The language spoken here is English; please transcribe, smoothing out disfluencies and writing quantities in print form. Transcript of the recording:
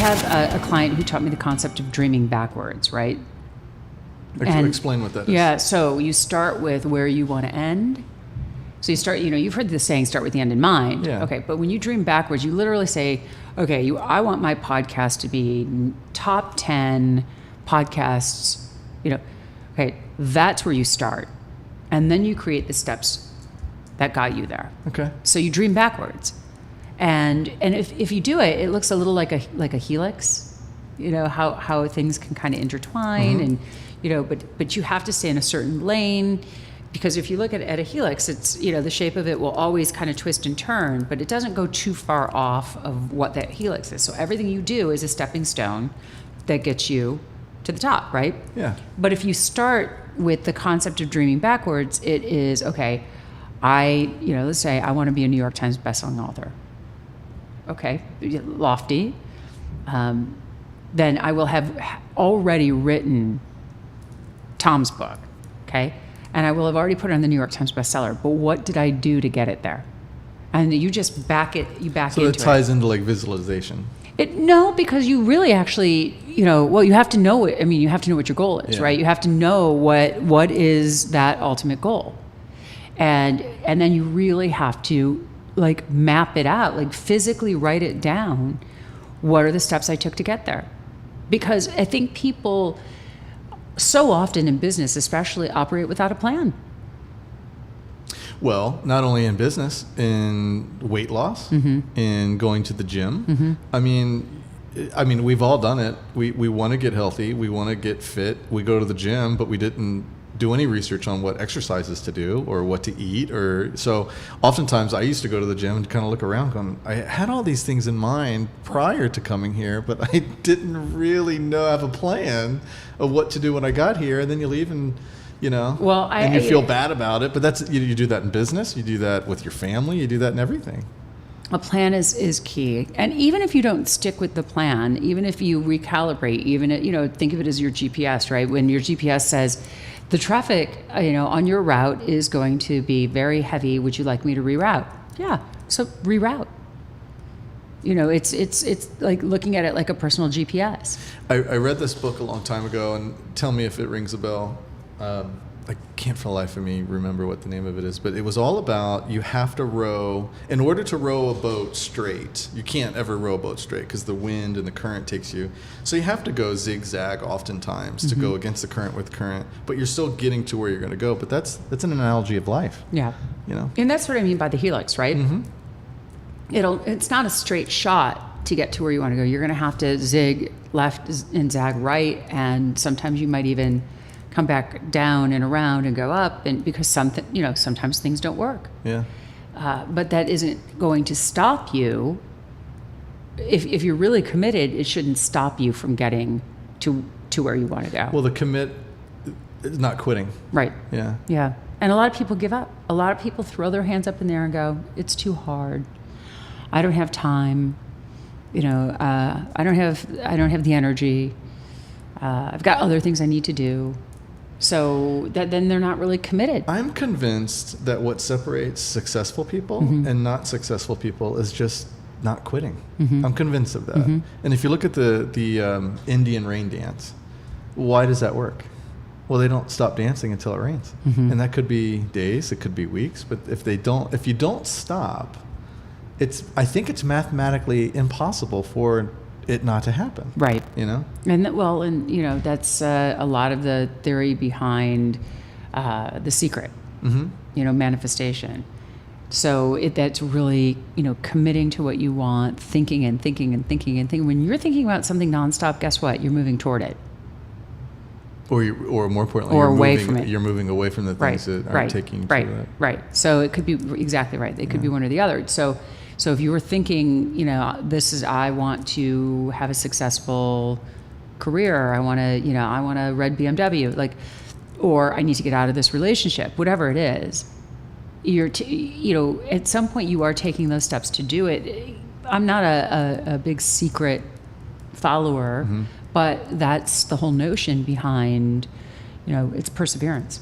have a client who taught me the concept of dreaming backwards, right? Explain what that is. Yeah, so you start with where you want to end. So you start, you've heard the saying, start with the end in mind. Yeah. Okay, but when you dream backwards, you literally say, okay, I want my podcast to be top 10 podcasts, okay, that's where you start. And then you create the steps that got you there. Okay. So you dream backwards. And if you do it, it looks a little like a helix, how things can kind of intertwine and, but you have to stay in a certain lane, because if you look at a helix, it's, the shape of it will always kind of twist and turn, but it doesn't go too far off of what that helix is. So everything you do is a stepping stone that gets you to the top, right? Yeah. But if you start with the concept of dreaming backwards, it is, okay, let's say I want to be a New York Times bestselling author. Okay, lofty. Then I will have already written Tom's book, okay? And I will have already put it on the New York Times bestseller. But what did I do to get it there? And you just back into it. So it ties into like visualization. No, because you really actually, you have to know it. I mean, you have to know what your goal is, right? You have to know what is that ultimate goal. And then you really have to like map it out, like physically write it down. What are the steps I took to get there? Because I think people so often in business especially operate without a plan. Well, not only in business, in weight loss, in going to the gym. I mean, we've all done it. We want to get healthy. We want to get fit. We go to the gym, but we didn't do any research on what exercises to do or what to eat. So oftentimes I used to go to the gym and kind of look around going, I had all these things in mind prior to coming here, but I didn't really have a plan of what to do when I got here. And then you leave and, and you feel bad about it. But that's, you do that in business. You do that with your family. You do that in everything. A plan is key. And even if you don't stick with the plan, even if you recalibrate, think of it as your GPS, right? When your GPS says, the traffic, on your route is going to be very heavy. Would you like me to reroute? Yeah. So reroute. It's like looking at it like a personal GPS. I read this book a long time ago, and tell me if it rings a bell. I can't for the life of me remember what the name of it is, but it was all about you have to row. In order to row a boat straight, you can't ever row a boat straight because the wind and the current takes you. So you have to go zigzag oftentimes to go against the current with current, but you're still getting to where you're going to go. But that's an analogy of life. Yeah. And that's what I mean by the helix, right? It's not a straight shot to get to where you want to go. You're going to have to zig left and zag right, and sometimes you might even come back down and around and go up, and because sometimes things don't work. Yeah. But that isn't going to stop you. If you're really committed, it shouldn't stop you from getting to where you want to go. Well, the commit is not quitting. Right. Yeah. Yeah. And a lot of people give up. A lot of people throw their hands up in the air and go, it's too hard. I don't have time. I don't have the energy. I've got other things I need to do. So then they're not really committed. I'm convinced that what separates successful people and not successful people is just not quitting. I'm convinced of that. And if you look at the Indian rain dance, why does that work? Well, they don't stop dancing until it rains. And that could be days, it could be weeks, but if you don't stop, I think it's mathematically impossible for it not to happen. Right. And that's a lot of the theory behind The Secret, manifestation. So that's really, committing to what you want, thinking and thinking and thinking and thinking. When you're thinking about something nonstop, guess what? You're moving toward it. Or more importantly, you're moving away from the things that are taking you to that. Right. So it could be exactly right. It could be one or the other. So if you were thinking, I want to have a successful career, I want a red BMW, or I need to get out of this relationship, whatever it is, at some point you are taking those steps to do it. I'm not a big secret follower, but that's the whole notion behind, it's perseverance.